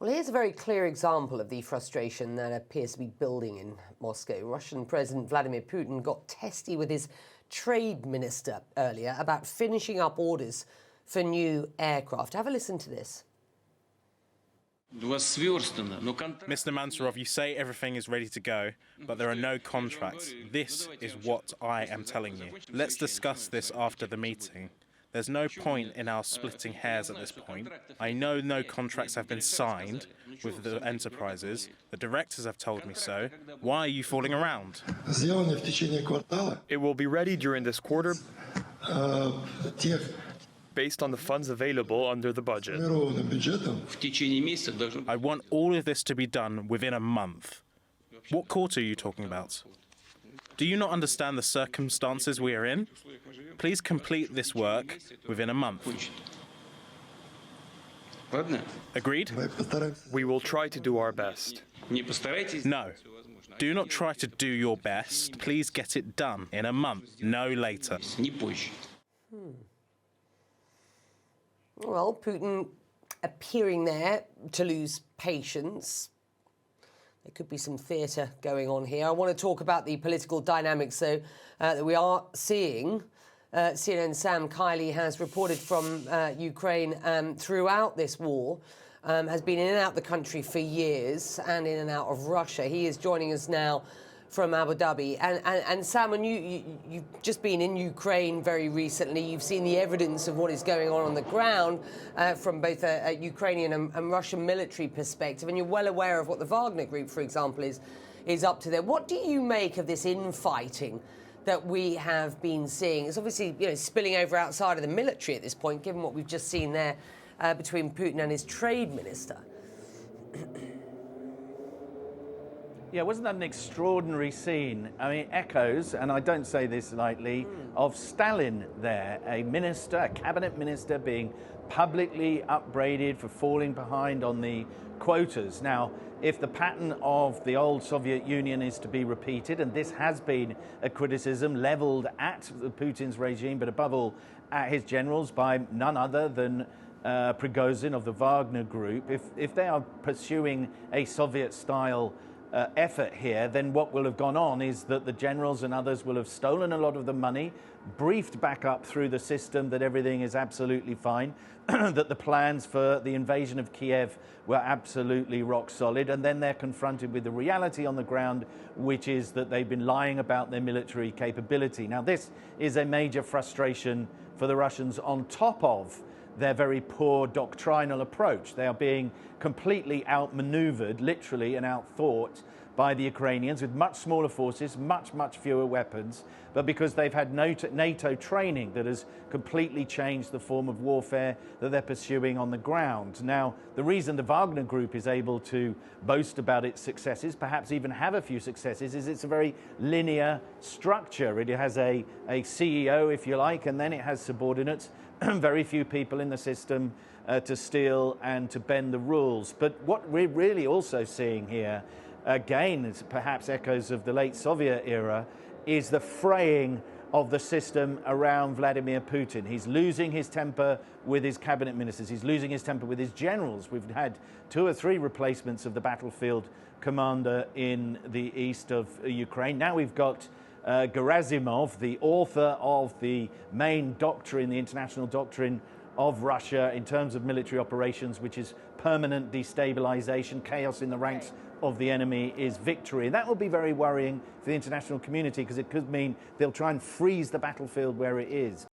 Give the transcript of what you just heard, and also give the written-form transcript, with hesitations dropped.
Well, here's a very clear example of the frustration that appears to be building in Moscow. Russian President Vladimir Putin got testy with his trade minister earlier about finishing up orders for new aircraft. Have a listen to this. Mr. Mansurov, you say everything is ready to go, but there are no contracts. This is what I am telling you. Let's discuss this after the meeting. There's no point in our splitting hairs at this point. I know no contracts have been signed with the enterprises. The directors have told me so. Why are you fooling around? It will be ready during this quarter based on the funds available under the budget. I want all of this to be done within a month. What quarter are you talking about? Do you not understand the circumstances we are in? Please complete this work within a month. Agreed? We will try to do our best. No. Do not try to do your best. Please get it done in a month, no later. Well, Putin appearing there to lose patience. There could be some theatre going on here. I want to talk about the political dynamics, though, that we are seeing. CNN's Sam Kiley has reported from Ukraine throughout this war, has been in and out the country for years and in and out of Russia. He is joining us now from Abu Dhabi. And Sam, and you've just been in Ukraine very recently. You've seen the evidence of what is going on the ground from both a Ukrainian and Russian military perspective, and you're well aware of what the Wagner Group, for example, is up to there. What do you make of this infighting that we have been seeing? It's obviously, spilling over outside of the military at this point, given what we've just seen there between Putin and his trade minister. Yeah, wasn't that an extraordinary scene? I mean, echoes, and I don't say this lightly, of Stalin there, a minister, a cabinet minister being publicly upbraided for falling behind on the quotas. Now, if the pattern of the old Soviet Union is to be repeated, and this has been a criticism levelled at Putin's regime, but above all at his generals by none other than Prigozhin of the Wagner Group, if they are pursuing a Soviet-style effort here, then what will have gone on is that the generals and others will have stolen a lot of the money, briefed back up through the system that everything is absolutely fine, that the plans for the invasion of Kiev were absolutely rock solid, and then they're confronted with the reality on the ground, which is that they've been lying about their military capability. Now, this is a major frustration for the Russians on top of their very poor doctrinal approach. They are being completely outmaneuvered, literally, and outthought by the Ukrainians with much smaller forces, much fewer weapons, but because they've had NATO training that has completely changed the form of warfare that they're pursuing on the ground. Now, the reason the Wagner Group is able to boast about its successes, perhaps even have a few successes, is it's a very linear structure. It has a CEO, if you like, and then it has subordinates, very few people in the system to steal and to bend the rules. But what we're really also seeing here, again, is perhaps echoes of the late Soviet era, is the fraying of the system around Vladimir Putin. He's losing his temper with his cabinet ministers. He's losing his temper with his generals. We've had 2 or 3 replacements of the battlefield commander in the east of Ukraine. Now we've got Gerasimov, the author of the main doctrine, the international doctrine of Russia in terms of military operations, which is permanent destabilization, chaos in the ranks of the enemy is victory. And that will be very worrying for the international community, because it could mean they'll try and freeze the battlefield where it is.